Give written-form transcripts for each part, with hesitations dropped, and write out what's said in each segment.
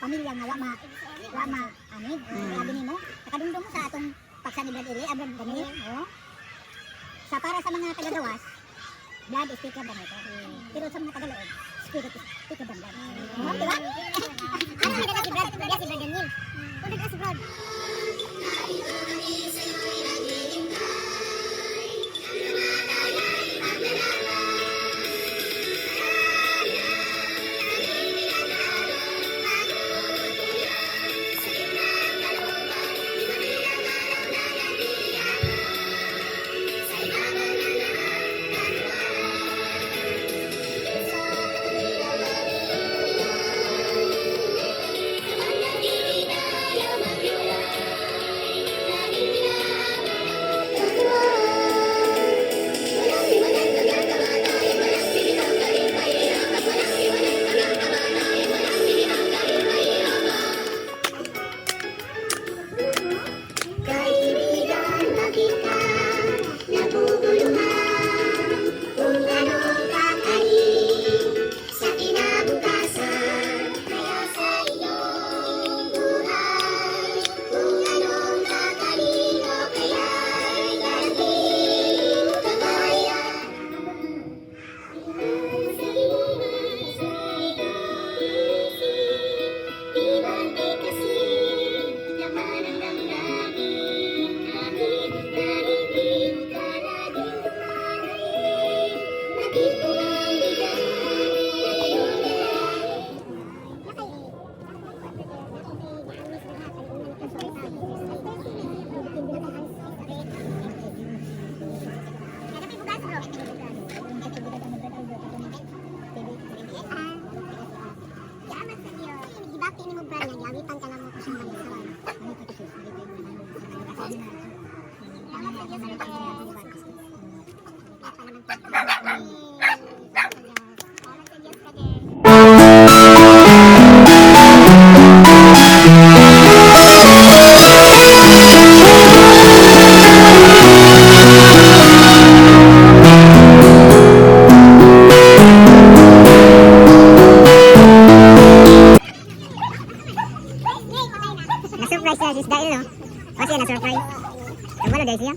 pamilya nga wa ma anid sabi nimo nakadungdong mo sa atong pagsanibad iri abroad kami sa para sa mga taga-gawas blood is thicker than water pero sa mga taga-loob spirit is thicker than blood di ba? Ano may daga si Brad? Kaya si Brad Daniel kung daga si Brad na-surprise siya dahil no? Kasi na-surprise. Ano guys siya?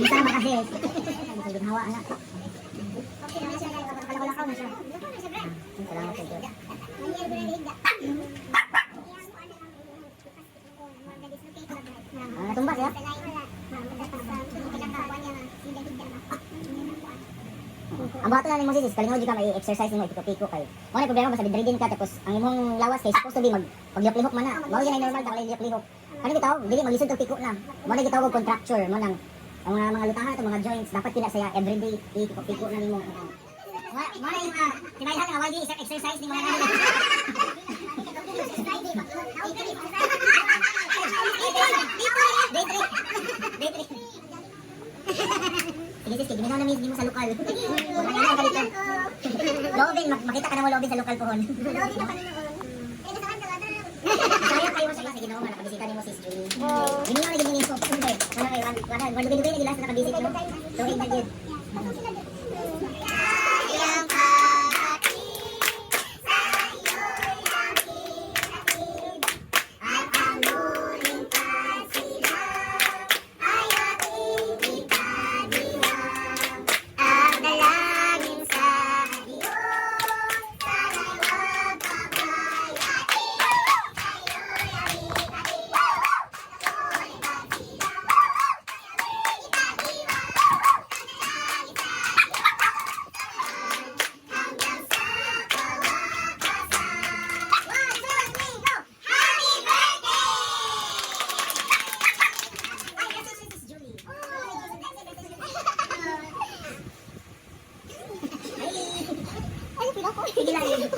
Sama kasi. Hindi ginawa anak. Okay na siya guys. Kalakaw na siya. Salamat sa Diyos. Natumba siya? Ang bato na ni mo sis, kalingaw di ka may exercise nimo ipiko-piko kay. Mo na problema basta bedridden ka tapos ang imong lawas kay supposed to be paglihok-lihok man na. Mao yan ay normal ta lihok-lihok. Ano bitaw? Dili maglisod og piko na. Mo na gitawag og contracture mo nang ang mga lutahan at mga joints dapat pila saya everyday ipiko-piko na nimo. Mo na yung kinaihan nga wagi exercise ni mga nani. Sige sis, ginawa na mismo sa lokal. Wala ka dito. Lobin, makita ka na mo lobin sa lokal pohon. Lobin na Panginoon. Sayang kayo sa ginawa nga nakabisita ni mo sis Julie. Ginawa na ginawa ko. Wala kayo, wala dugay na gilas nakabisit no. Lobin na gid. Sige lang yun.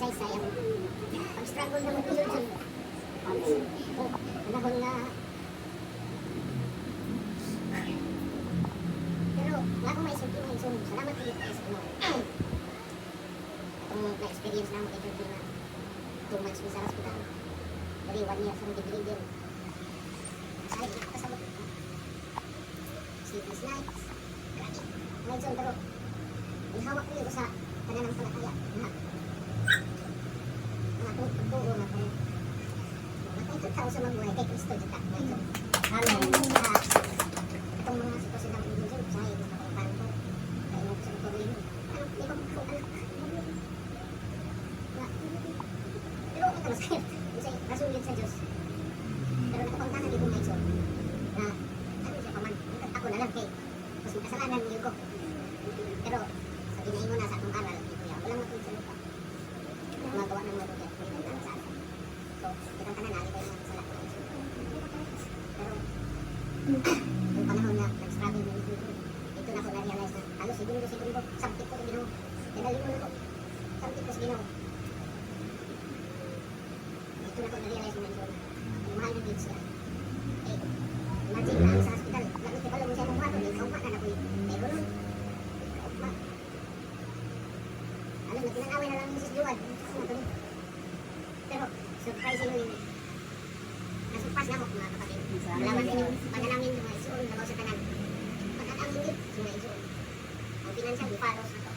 Sayang. Pag-struggle naman ito yun. Panahon na. Pero, wala akong maisipin ngayon. So, salamat ulit kayo sa Pinoy. Itong na-experience na mo interview na 2 months sa hospital. Dari 1 year sa mga degree din. Masaya, hindi ka kasabot. Sleepless nights. Ngayon, so, pero, ihawak ko yun sa tanan ng panataya. Pagturo na kayo. Matay tao sa mabuhay kay Kristo dito. Amen. Itong mga sitwasyon ng mga dito, sa iyo, makakulipan ko. Kaya mo sa mga pagawin mo. Ano, di ba ko anak? Pero okay naman sa'yo. Kasi rasulin sa Diyos. Pero nakapuntahan din ko ngayon so, na ano siya paman, ako na lang kay mas makasalanan mo ko. Pero sa ginahin mo na sa akong aral, walang matulog sa lupa. Magawa ng mabuti. So, kitang tanan namin kayo mga salat ko. Pero, yung panahon na nag-struggle mo ito na ko na-realize na halos siguro sabtik ko sa Ginoo. Nadali mo na ko. Sabtik ko sa Ginoo. Ito na ko na-realize mo na yung mahal na kids na. Eh, imagine na sa hospital. Lagos di pala mo siya mong wato. Kauma na na ko yun. Pero nun, kauma. Alam na, tinanawin na lang yung Mrs. Juan. Pero, surprisingly, nasurpas na ako mga kapatid. Salamat sa inyong panalangin mga isuon na sa tanan. Pagkatangin yun, mga isuon. Ang pinansyal, di paros na to.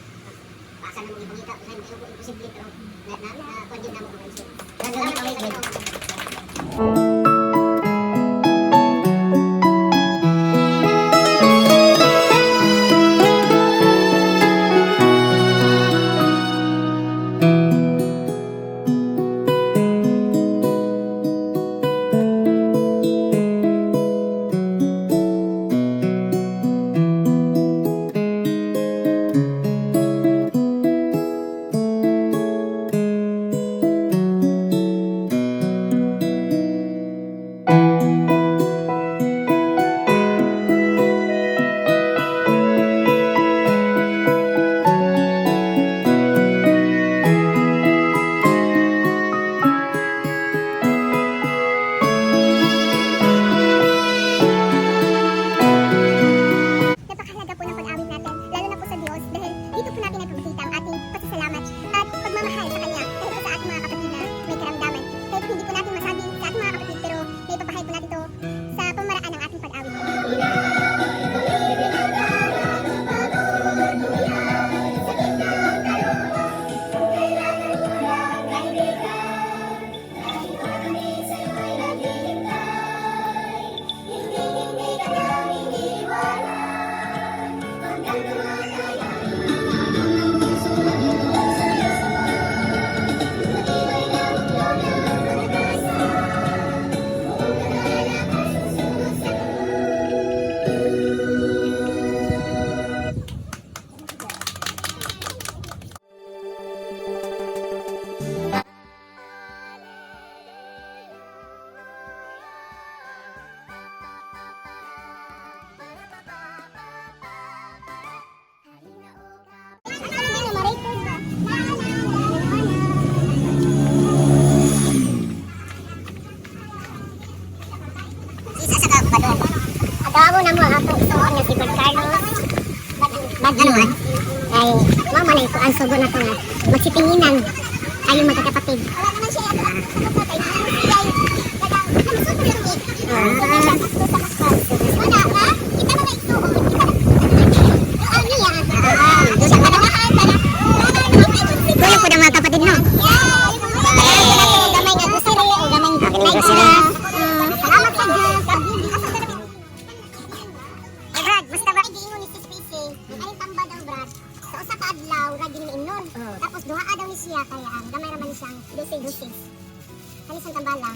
Pasa na mong ipangita. Kasi hindi ko imposible, pero na-pwede na mo mga isuon. Salamat sa inyo. una mo ako isuon nga si Brad Carlos. Bad ano ay mama na ito ang sugo na to nga magsitinginan kayo magkakapatid. Wala naman siya ato ang kapatid. Wala ka? Kita mga isuon. Ano yan? Doon ka naman. Kuya po ng mga kapatid no? Gamay nga gusiri o gamay nga salamat sa Diyos. Brad, basta ba giingon ni Spacey, ay tambad ang Brad. Sa usa ka adlaw ra giniinon. Tapos duha daw ni siya kaya gamay ra man siyang dosage. Kani sang tambala.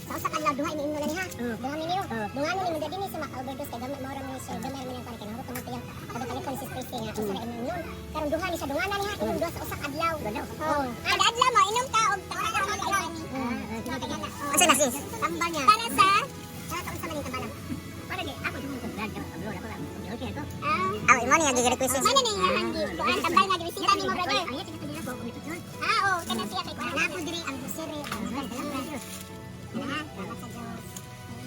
Sa usa ka adlaw duha iniinon na niya. Duha ni niyo. Duha ni mo dadi ni si maka-overdose kay gamay mo ra man siya, gamay ra man ang kani kanang tumuti yang kada telefon si Spacey nga usa ra iniinon. Karon duha ni siya duha na niya, inom duha sa usa ka adlaw. Ada adlaw mo inom ka og tawag ka mo adlaw ni. Asa na sis? Tambal niya. Para sa unsa man ni tambala? Para di ako dum ko Brad upload ako lang. Okay to. Imo ni gi-request. Mana ni nga hanggi. Kuan tambal nga gibisita ni mo brother. Ay tika dira ko kumiton. Oo, kana siya kay kuan. Ako diri ang busiri ang Brad lang Brad. Ana, salamat sa Diyos.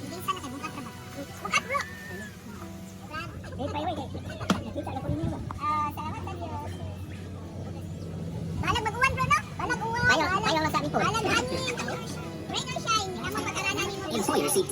Hindi sana kay bukat ra ba? Bukat bro. Brad. Hey, pay wait. Nakita na ko ninyo ba? Salamat sa Diyos. Balag mag-uwan bro no? Balag uwan. Ayaw lang sa akin ko. Balag hangin. Rain or shine, hindi ka mo pagkaranan ni mo. Enjoy your seat.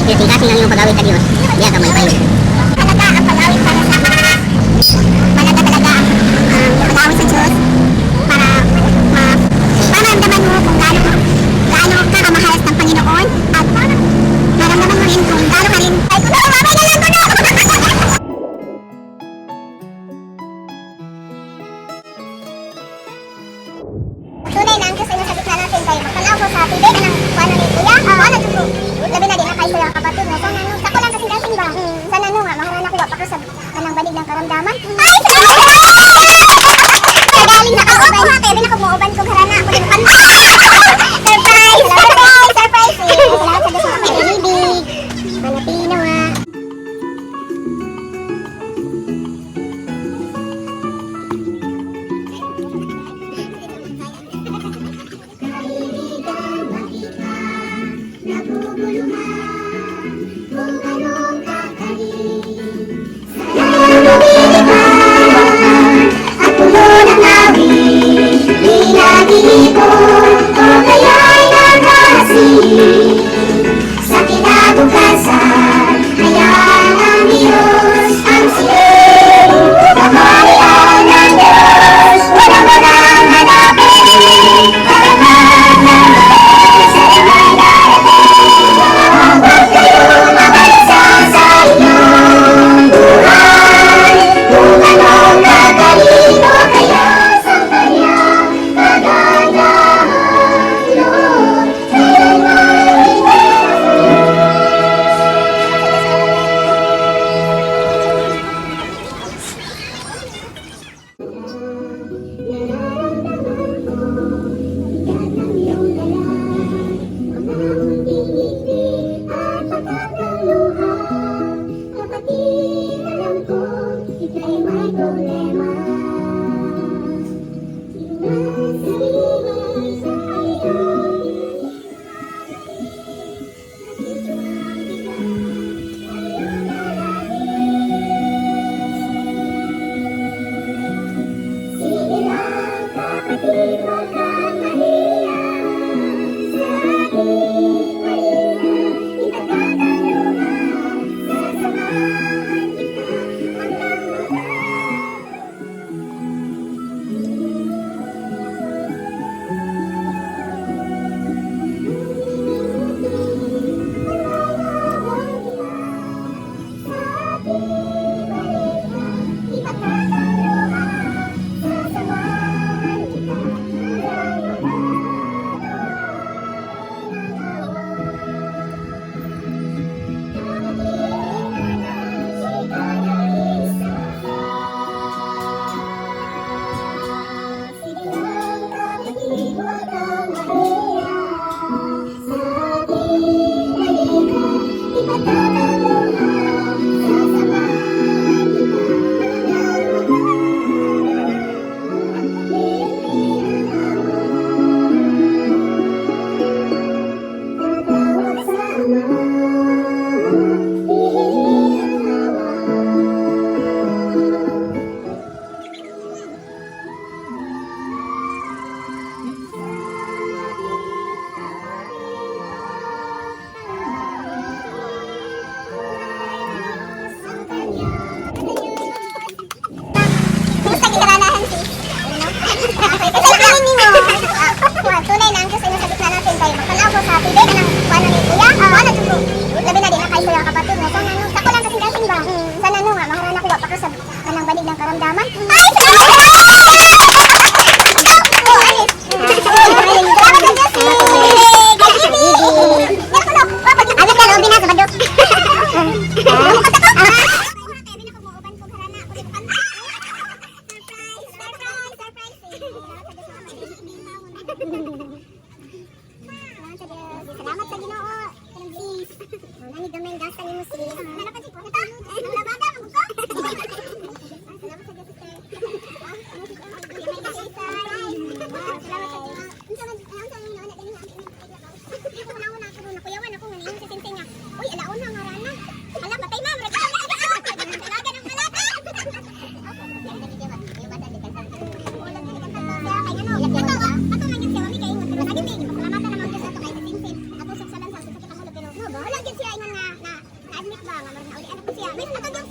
Kasi lang yung pag-awit sa Diyos, diya ka malpayo. Talaga ang pag-awit para sa mga malaga talaga ang pag-awit sa Diyos para maramdaman mo kung gaano ka kamahalas ng Panginoon at maramdaman mo rin kung gaano ka rin ay kuno, mamay na lang kuno! Tunay na ang Diyos ay nasa gitna natin kayo. Magpalaw ko sa tibay ka ng kuano ni Kuya. Kuano dito. Labi na din na kayo sa kapatid mo. Sana nung sako lang kasi dasin ba? Sana nung maharana ko pa sa kanang banig ng karamdaman. Ay! Galing na ako ba? Kaya rin ako muuban ko harana. Ako din kan. Surprise! Surprise! Surprise! Salamat sa Diyos mga kaibigan. Malapino nga. Tunay na ang Diyos ay nasa gitna natin kayo. Magpalaw ko sa tibay ka ng kuano ni Kuya. Kuano dito. Labi na din na kayo sa kapatid mo. Sana nung sako lang kasi dasin ba? Sana nung maharana ko pa sa kanang banig ng karamdaman. Ay! Salamat sa Ginoo. Sis. Nani gamay gasa ni mo sis. Nalapan si ko. Ito. Nalabaga mo ko. Salamat sa Diyos. Salamat sa Diyos. Salamat sa Diyos. Unsa man ni ana dinhi ang ako na una ko na kuyawan ako nga ninyo sa sintinga. Uy, alaon na ngarana. Ala patay ma'am, ra ka. Talaga nang malata. Bahala gid siya ingon nga Ang tandem